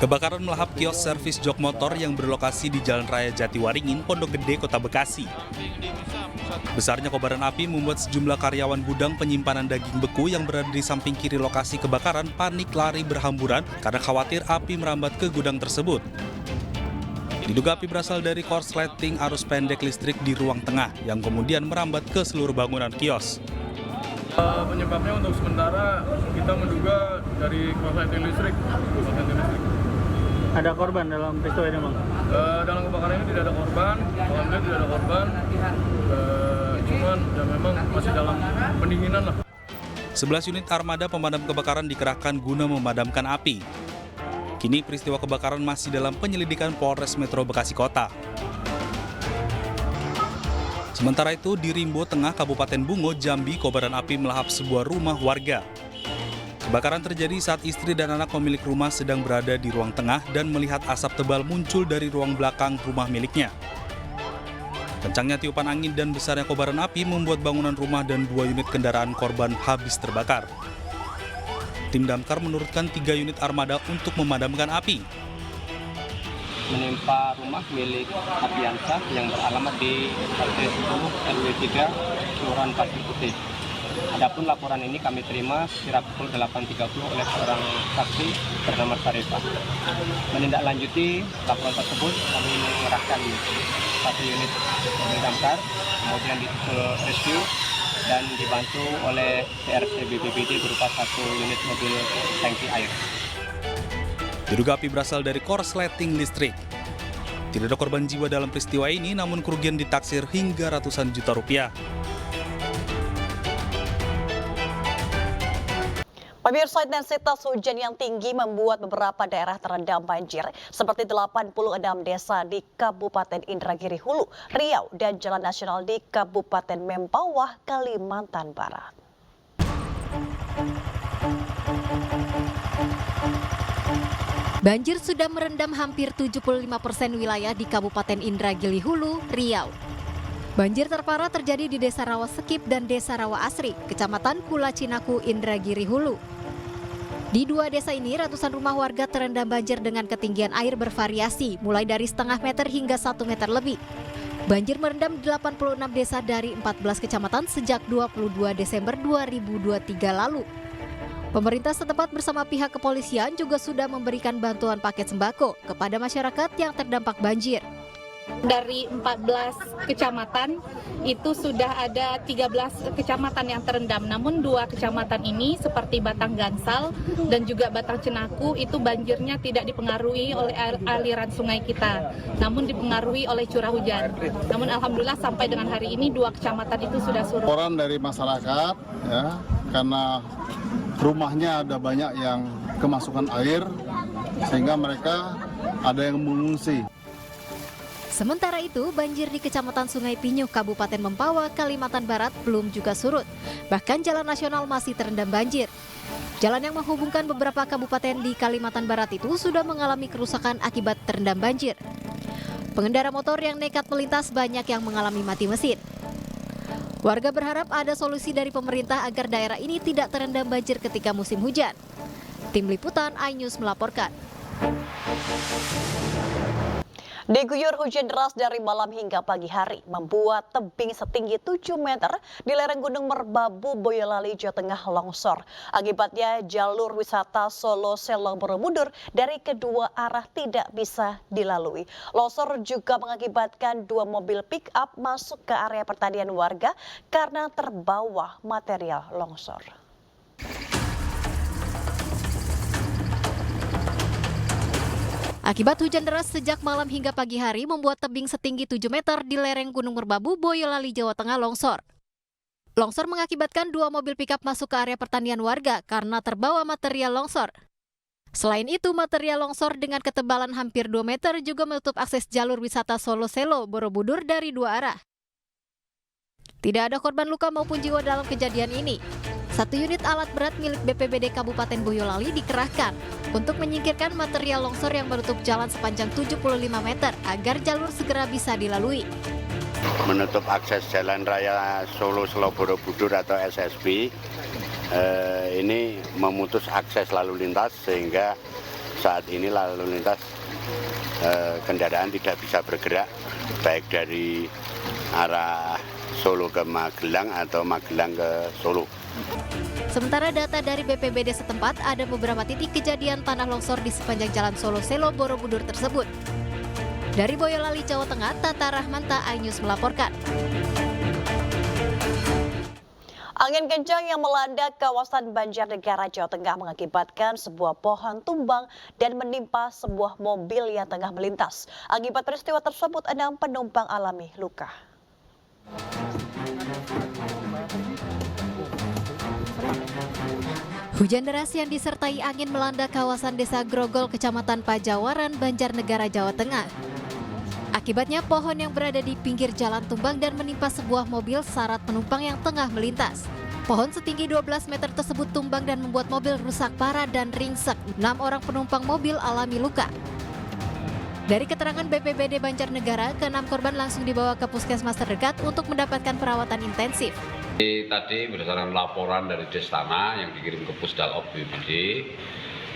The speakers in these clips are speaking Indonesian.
Kebakaran melahap kios servis jok motor yang berlokasi di Jalan Raya Jatiwaringin, Pondok Gede, Kota Bekasi. Besarnya kobaran api membuat sejumlah karyawan gudang penyimpanan daging beku yang berada di samping kiri lokasi kebakaran panik lari berhamburan karena khawatir api merambat ke gudang tersebut. Diduga api berasal dari korsleting arus pendek listrik di ruang tengah yang kemudian merambat ke seluruh bangunan kios. Penyebabnya untuk sementara kita menduga dari korsleting listrik. Ada korban dalam peristiwa ini, Bang? Dalam kebakaran ini tidak ada korban, alhamdulillah tidak ada korban. Cuman ya memang masih dalam pendinginan lah. 11 unit armada pemadam kebakaran dikerahkan guna memadamkan api. Kini peristiwa kebakaran masih dalam penyelidikan Polres Metro Bekasi Kota. Sementara itu, di Rimbo Tengah, Kabupaten Bungo, Jambi, kobaran api melahap sebuah rumah warga. Kebakaran terjadi saat istri dan anak pemilik rumah sedang berada di ruang tengah dan melihat asap tebal muncul dari ruang belakang rumah miliknya. Kencangnya tiupan angin dan besarnya kobaran api membuat bangunan rumah dan 2 unit kendaraan korban habis terbakar. Tim damkar menurunkan 3 unit armada untuk memadamkan api. Menimpa rumah milik Apiansa yang beralamat di RT 10 RW 3 Kelurahan Pasir Putih. Adapun laporan ini kami terima sekira pukul 8.30 oleh seorang saksi bernama Sarifah. Menindaklanjuti laporan tersebut, kami mengerahkan 1 unit mobil damkar, kemudian disusul rescue dan dibantu oleh TRC BPBD berupa 1 unit mobil tangki air. Diduga api berasal dari korsleting listrik. Tidak ada korban jiwa dalam peristiwa ini, namun kerugian ditaksir hingga ratusan juta rupiah. Pemirsa, intensitas hujan yang tinggi membuat beberapa daerah terendam banjir, seperti 86 desa di Kabupaten Indragiri Hulu, Riau, dan Jalan Nasional di Kabupaten Mempawah, Kalimantan Barat. Banjir sudah merendam hampir 75% wilayah di Kabupaten Indragiri Hulu, Riau. Banjir terparah terjadi di Desa Rawa Sekip dan Desa Rawa Asri, Kecamatan Kula Cinaku, Indragiri Hulu. Di 2 desa ini, ratusan rumah warga terendam banjir dengan ketinggian air bervariasi, mulai dari setengah meter hingga 1 meter lebih. Banjir merendam 86 desa dari 14 kecamatan sejak 22 Desember 2023 lalu. Pemerintah setempat bersama pihak kepolisian juga sudah memberikan bantuan paket sembako kepada masyarakat yang terdampak banjir. Dari 14 kecamatan itu sudah ada 13 kecamatan yang terendam, namun 2 kecamatan ini seperti Batang Gansal dan juga Batang Cenaku itu banjirnya tidak dipengaruhi oleh aliran sungai kita, namun dipengaruhi oleh curah hujan. Namun alhamdulillah sampai dengan hari ini 2 kecamatan itu sudah surut. Laporan dari masyarakat ya, karena rumahnya ada banyak yang kemasukan air sehingga mereka ada yang mengungsi. Sementara itu, banjir di Kecamatan Sungai Pinyuh, Kabupaten Mempawah, Kalimantan Barat belum juga surut. Bahkan jalan nasional masih terendam banjir. Jalan yang menghubungkan beberapa kabupaten di Kalimantan Barat itu sudah mengalami kerusakan akibat terendam banjir. Pengendara motor yang nekat melintas banyak yang mengalami mati mesin. Warga berharap ada solusi dari pemerintah agar daerah ini tidak terendam banjir ketika musim hujan. Tim Liputan iNews melaporkan. Diguyur hujan deras dari malam hingga pagi hari membuat tebing setinggi 7 meter di lereng Gunung Merbabu, Boyolali, Jawa Tengah longsor. Akibatnya jalur wisata Solo Selo Borobudur dari kedua arah tidak bisa dilalui. Longsor juga mengakibatkan 2 mobil pick-up masuk ke area pertanian warga karena terbawa material longsor. Akibat hujan deras sejak malam hingga pagi hari membuat tebing setinggi 7 meter di lereng Gunung Merbabu, Boyolali, Jawa Tengah longsor. Longsor mengakibatkan 2 mobil pickup masuk ke area pertanian warga karena terbawa material longsor. Selain itu, material longsor dengan ketebalan hampir 2 meter juga menutup akses jalur wisata Solo Selo Borobudur dari 2 arah. Tidak ada korban luka maupun jiwa dalam kejadian ini. 1 unit alat berat milik BPBD Kabupaten Boyolali dikerahkan untuk menyingkirkan material longsor yang menutup jalan sepanjang 75 meter agar jalur segera bisa dilalui. Menutup akses Jalan Raya Solo Selo Borobudur atau SSB ini memutus akses lalu lintas sehingga saat ini lalu lintas kendaraan tidak bisa bergerak, baik dari arah Solo ke Magelang atau Magelang ke Solo. Sementara data dari BPBD setempat, ada beberapa titik kejadian tanah longsor di sepanjang jalan Solo-Selo Borobudur tersebut. Dari Boyolali, Jawa Tengah, Tata Rahmanta, iNews melaporkan. Angin kencang yang melanda kawasan Banjarnegara, Jawa Tengah mengakibatkan sebuah pohon tumbang dan menimpa sebuah mobil yang tengah melintas. Akibat peristiwa tersebut, 6 penumpang alami luka. Hujan deras yang disertai angin melanda kawasan Desa Grogol, Kecamatan Pajawaran, Banjarnegara, Jawa Tengah. Akibatnya pohon yang berada di pinggir jalan tumbang dan menimpa sebuah mobil syarat penumpang yang tengah melintas. Pohon setinggi 12 meter tersebut tumbang dan membuat mobil rusak parah dan ringsek. 6 orang penumpang mobil alami luka. Dari keterangan BPBD Banjarnegara, ke-6 korban langsung dibawa ke puskesmas terdekat untuk mendapatkan perawatan intensif. Tadi berdasarkan laporan dari Destana yang dikirim ke Pusdalop BPBD,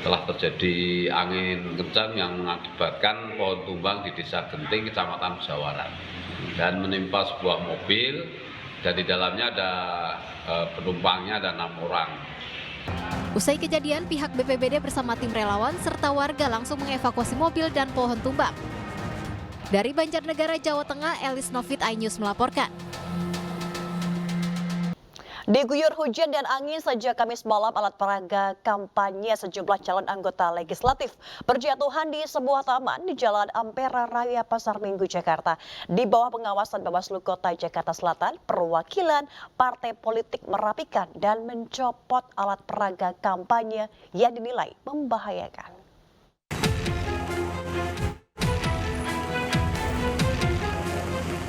telah terjadi angin kencang yang mengakibatkan pohon tumbang di Desa Genting, Kecamatan Pajawaran, dan menimpa sebuah mobil, dan di dalamnya ada penumpangnya, ada 6 orang. Usai kejadian, pihak BPBD bersama tim relawan serta warga langsung mengevakuasi mobil dan pohon tumbang. Dari Banjarnegara, Jawa Tengah, Elis Novit, iNews melaporkan. Diguyur hujan dan angin sejak Kamis malam, alat peraga kampanye sejumlah calon anggota legislatif berjatuhan di sebuah taman di Jalan Ampera Raya, Pasar Minggu, Jakarta. Di bawah pengawasan Bawaslu Kota Jakarta Selatan, perwakilan partai politik merapikan dan mencopot alat peraga kampanye yang dinilai membahayakan.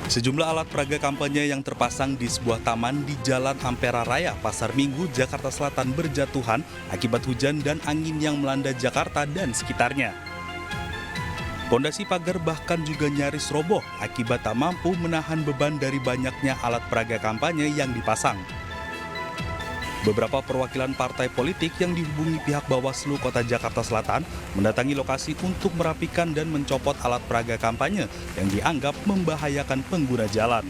Sejumlah alat peraga kampanye yang terpasang di sebuah taman di Jalan Ampera Raya, Pasar Minggu, Jakarta Selatan berjatuhan akibat hujan dan angin yang melanda Jakarta dan sekitarnya. Pondasi pagar bahkan juga nyaris roboh akibat tak mampu menahan beban dari banyaknya alat peraga kampanye yang dipasang. Beberapa perwakilan partai politik yang dihubungi pihak Bawaslu Kota Jakarta Selatan mendatangi lokasi untuk merapikan dan mencopot alat peraga kampanye yang dianggap membahayakan pengguna jalan.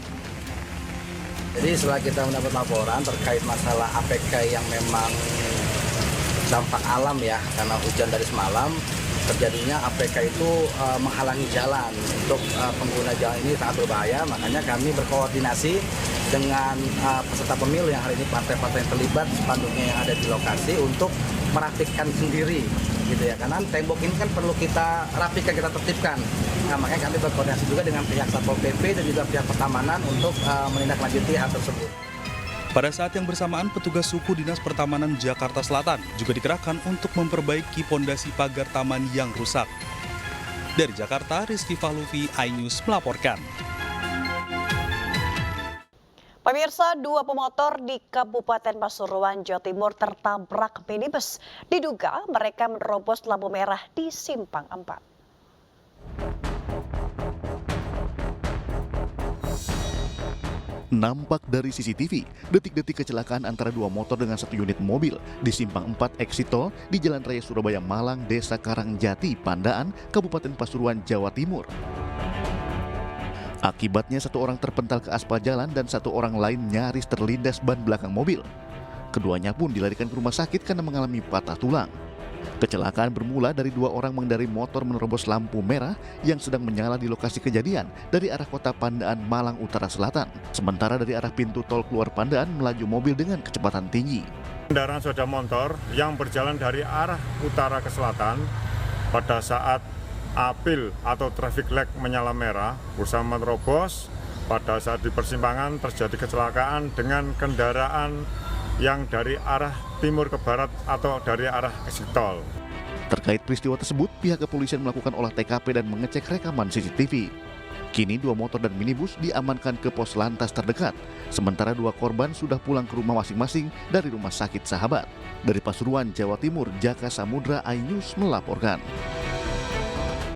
Jadi setelah kita mendapat laporan terkait masalah APK yang memang dampak alam ya, karena hujan dari semalam, terjadinya APK itu menghalangi jalan. Untuk pengguna jalan ini sangat berbahaya, makanya kami berkoordinasi dengan peserta pemilu yang hari ini partai-partai yang terlibat, spanduknya yang ada di lokasi untuk merapikan sendiri gitu ya, karena tembok ini kan perlu kita rapikan, kita tertibkan. Nah, makanya kami berkoordinasi juga dengan pihak Satpol PP dan juga pihak pertamanan untuk menindaklanjuti hal tersebut. Pada saat yang bersamaan, petugas suku Dinas Pertamanan Jakarta Selatan juga dikerahkan untuk memperbaiki pondasi pagar taman yang rusak. Dari Jakarta, Rizky Fahluvi, iNews melaporkan. Pemirsa, 2 pemotor di Kabupaten Pasuruan, Jawa Timur tertabrak minibus. Diduga mereka menerobos lampu merah di Simpang 4. Nampak dari CCTV, detik-detik kecelakaan antara 2 motor dengan 1 unit mobil di Simpang 4 Exit Tol di Jalan Raya Surabaya Malang, Desa Karangjati, Pandaan, Kabupaten Pasuruan, Jawa Timur. Akibatnya 1 orang terpental ke aspal jalan dan 1 orang lain nyaris terlindas ban belakang mobil. Keduanya pun dilarikan ke rumah sakit karena mengalami patah tulang. Kecelakaan bermula dari 2 orang mengendarai motor menerobos lampu merah yang sedang menyala di lokasi kejadian dari arah kota Pandaan, Malang Utara Selatan. Sementara dari arah pintu tol keluar Pandaan melaju mobil dengan kecepatan tinggi. Kendaraan sepeda motor yang berjalan dari arah utara ke selatan pada saat apil atau traffic light menyala merah berusaha menerobos. Pada saat di persimpangan terjadi kecelakaan dengan kendaraan yang dari arah timur ke barat atau dari arah exit tol. Terkait peristiwa tersebut, pihak kepolisian melakukan olah TKP dan mengecek rekaman CCTV. Kini 2 motor dan minibus diamankan ke pos lantas terdekat, sementara 2 korban sudah pulang ke rumah masing-masing dari Rumah Sakit Sahabat. Dari Pasuruan, Jawa Timur, Jaka Samudra, iNews melaporkan.